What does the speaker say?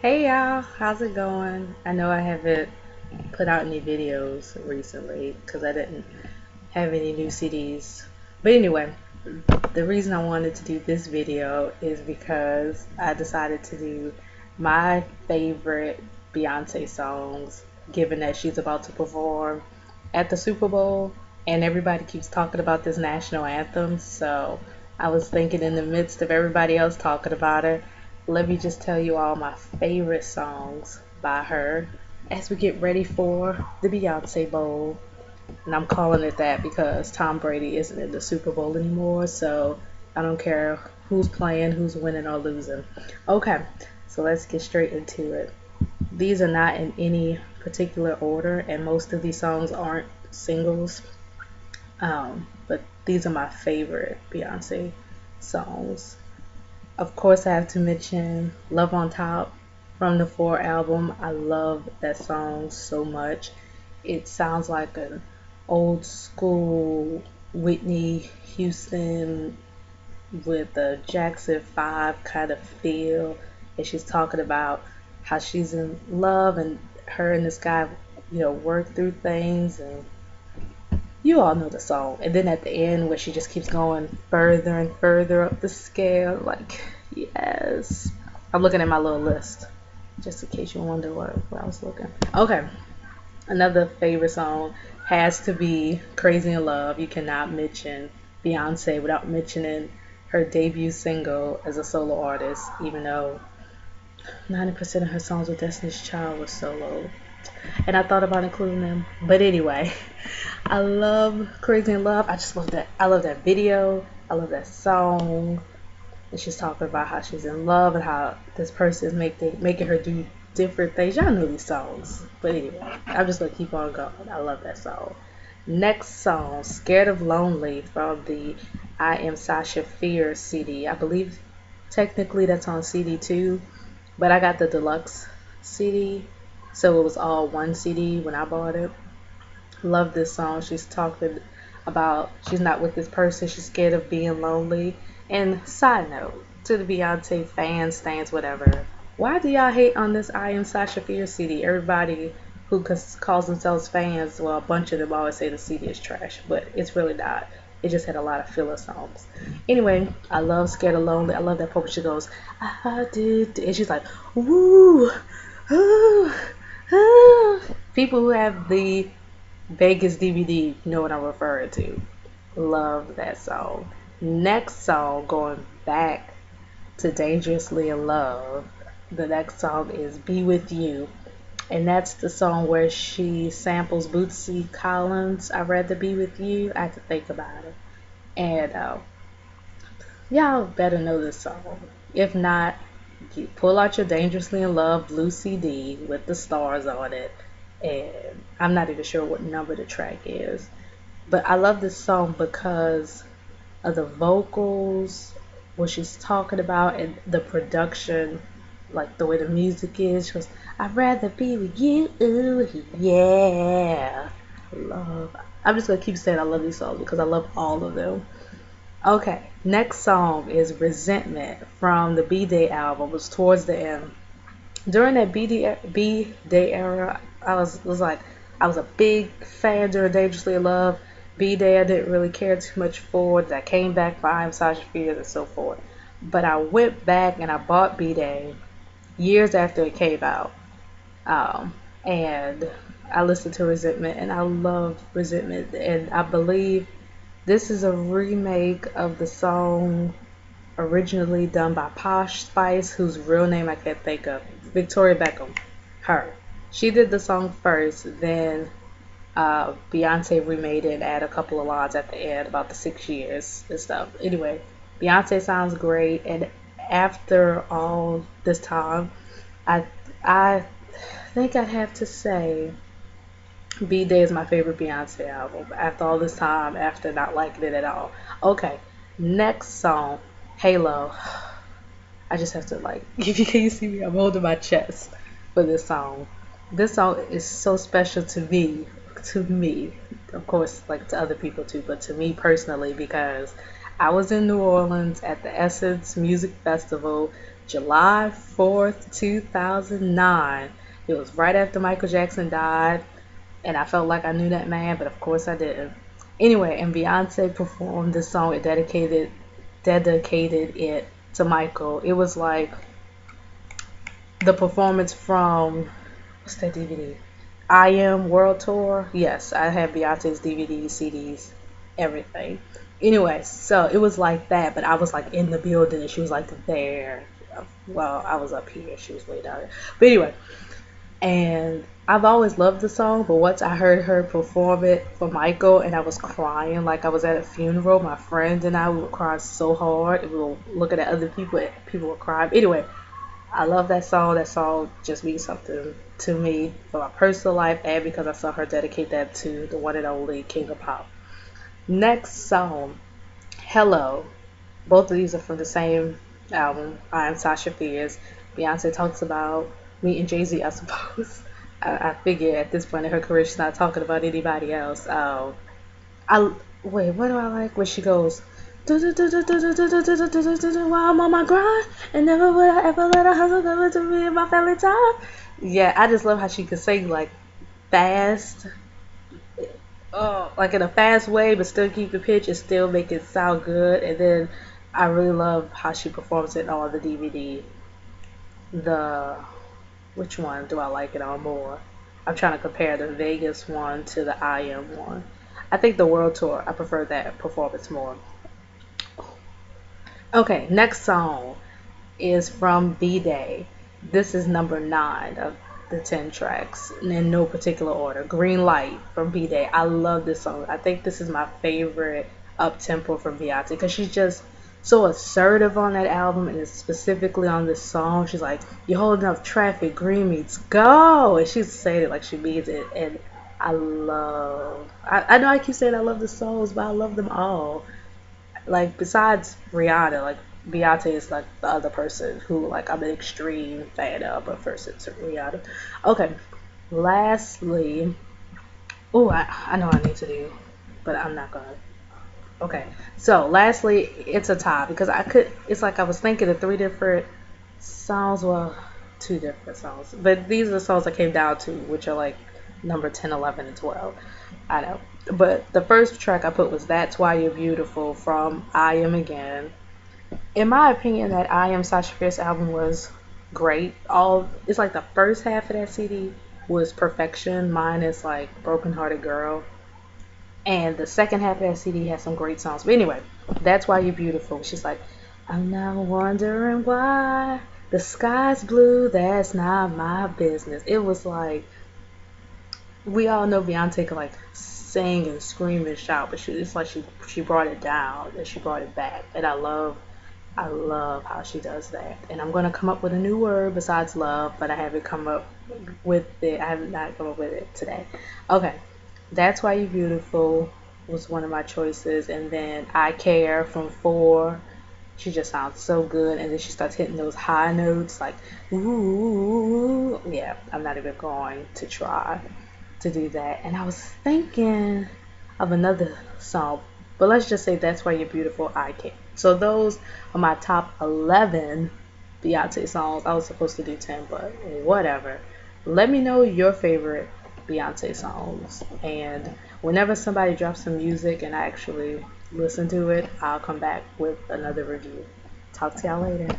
Hey y'all, how's it going? I know I haven't put out any videos recently because I didn't have any new CDs. But anyway, the reason I wanted to do this video is because I decided to do my favorite Beyonce songs, given that she's about to perform at the Super Bowl and everybody keeps talking about this national anthem. So I was thinking, in the midst of everybody else talking about it, let me just tell you all my favorite songs by her as we get ready for the Beyonce Bowl. And I'm calling it that because Tom Brady isn't in the Super Bowl anymore, so I don't care who's playing, who's winning or losing. Okay, so let's get straight into it. These are not in any particular order, and most of these songs aren't singles, but these are my favorite Beyonce songs. Of course, I have to mention Love on Top from the 4 album. I love that song so much. It sounds like an old school Whitney Houston with a Jackson 5 kind of feel. And she's talking about how she's in love and her and this guy, work through things, and you all know the song. And then at the end, where she just keeps going further and further up the scale, like, yes. I'm looking at my little list, just in case you wonder where I was looking. Okay, another favorite song has to be Crazy in Love. You cannot mention Beyonce without mentioning her debut single as a solo artist, even though 90% of her songs with Destiny's Child was solo. And I thought about including them. But anyway, I love Crazy in Love. I just love that. I love that video. I love that song. And she's talking about how she's in love and how this person is making her do different things. Y'all know these songs. But anyway, I'm just going to keep on going. I love that song. Next song, Scared of Lonely from the I Am Sasha Fierce CD. I believe technically that's on CD too, but I got the deluxe CD, so it was all one CD when I bought it. Love this song. She's talking about she's not with this person. She's scared of being lonely. And side note to the Beyonce fans, stands, whatever. Why do y'all hate on this I Am Sasha Fierce CD? Everybody who calls themselves fans, well, a bunch of them always say the CD is trash, but it's really not. It just had a lot of filler songs. Anyway, I love Scared of Lonely. I love that part where she goes, I did, and she's like, woo, ooh, ooh. People who have the Vegas DVD know what I'm referring to. Love that song. Next song, going back to Dangerously in Love. The next song is Be With You. And that's the song where she samples Bootsy Collins' I'd Rather Be With You. I have to think about it. And y'all better know this song. If not, pull out your Dangerously in Love blue CD with the stars on it. And I'm not even sure what number the track is. But I love this song because of the vocals, what she's talking about, and the production, like the way the music is. She goes, I'd rather be with you, ooh, yeah. Love. I'm just gonna keep saying I love these songs because I love all of them. Okay, next song is Resentment from the B-Day album. It was towards the end. During that B-Day era, I was a big fan during Dangerously in Love. B-Day I didn't really care too much for. I came back for I Am Sasha Fierce and so forth. But I went back and I bought B-Day years after it came out. And I listened to Resentment and I love Resentment. And I believe this is a remake of the song originally done by Posh Spice, whose real name I can't think of. Victoria Beckham. Her. She did the song first, then Beyonce remade it and added a couple of lines at the end about the 6 years and stuff. Anyway, Beyonce sounds great, and after all this time, I think I'd have to say B-Day is my favorite Beyonce album. After all this time, after not liking it at all. Okay, next song, Halo. I just have to can you see me? I'm holding my chest for this song. This song is so special to me, of course, like to other people too, but to me personally because I was in New Orleans at the Essence Music Festival July 4th, 2009. It was right after Michael Jackson died, and I felt like I knew that man, but of course I didn't. Anyway, and Beyonce performed this song and dedicated it to Michael. It was like the performance from what's that DVD? I Am World Tour. Yes, I have Beyonce's DVDs, CDs, everything. Anyway, so it was like that, but I was like in the building and she was like there. Well, I was up here, she was way down there. But anyway, and I've always loved the song, but once I heard her perform it for Michael and I was crying like I was at a funeral, my friend and I we were crying so hard. And we were looking at other people, people were crying. Anyway, I love that song. That song just means something to me for my personal life and because I saw her dedicate that to the one and only King of Pop. Next song, Hello. Both of these are from the same album. I Am Sasha Fierce. Beyonce talks about meeting Jay-Z, I suppose. I figure at this point in her career she's not talking about anybody else. I wait, what do I like when she goes while I'm on my grind and never would I ever let a hustle come to me in my family time. Yeah, I just love how she could sing like fast, like in a fast way, but still keep the pitch and still make it sound good. And then I really love how she performs it on the DVD. The which one do I like it on more? I'm trying to compare the Vegas one to the I Am one. I think the World Tour, I prefer that performance more. Okay, next song is from B-Day. This is number 9 of the 10 tracks in no particular order. Green Light from B-Day. I love this song. I think this is my favorite up-tempo from Beyonce because she's just so assertive on that album and specifically on this song. She's like, you're holding up traffic, green means go. And she's saying it like she means it. And I know I keep saying I love the songs, but I love them all. Like besides Rihanna, like Beyonce is like the other person who like I'm an extreme fan of, but first it's Rihanna. Okay, lastly, oh I know I need to do, but I'm not gonna. Okay, so lastly, it's a tie because it's like I was thinking of 3 different songs, well, 2 different songs, but these are the songs I came down to, which are like number 10, 11, and 12. I know. But the first track I put was That's Why You're Beautiful from I Am Again. In my opinion, that I Am Sasha Fierce album was great. It's like the first half of that CD was perfection. Mine is like Broken Hearted Girl. And the second half of that CD has some great songs. But anyway, That's Why You're Beautiful. She's like, I'm now wondering why the sky's blue. That's not my business. It was like, we all know Beyonce can like sing and scream and shout, but it's like she brought it down and she brought it back, and I love how she does that. And I'm gonna come up with a new word besides love, but I haven't come up with it. I have not come up with it today. Okay, That's Why You're Beautiful was one of my choices, and then I Care from 4. She just sounds so good, and then she starts hitting those high notes like ooh. Yeah, I'm not even going to try to do that. And I was thinking of another song, but let's just say That's Why You're Beautiful, I Can. So those are my top 11 Beyonce songs. I was supposed to do 10, but whatever. Let me know your favorite Beyonce songs, and whenever somebody drops some music and I actually listen to it, I'll come back with another review. Talk to y'all later.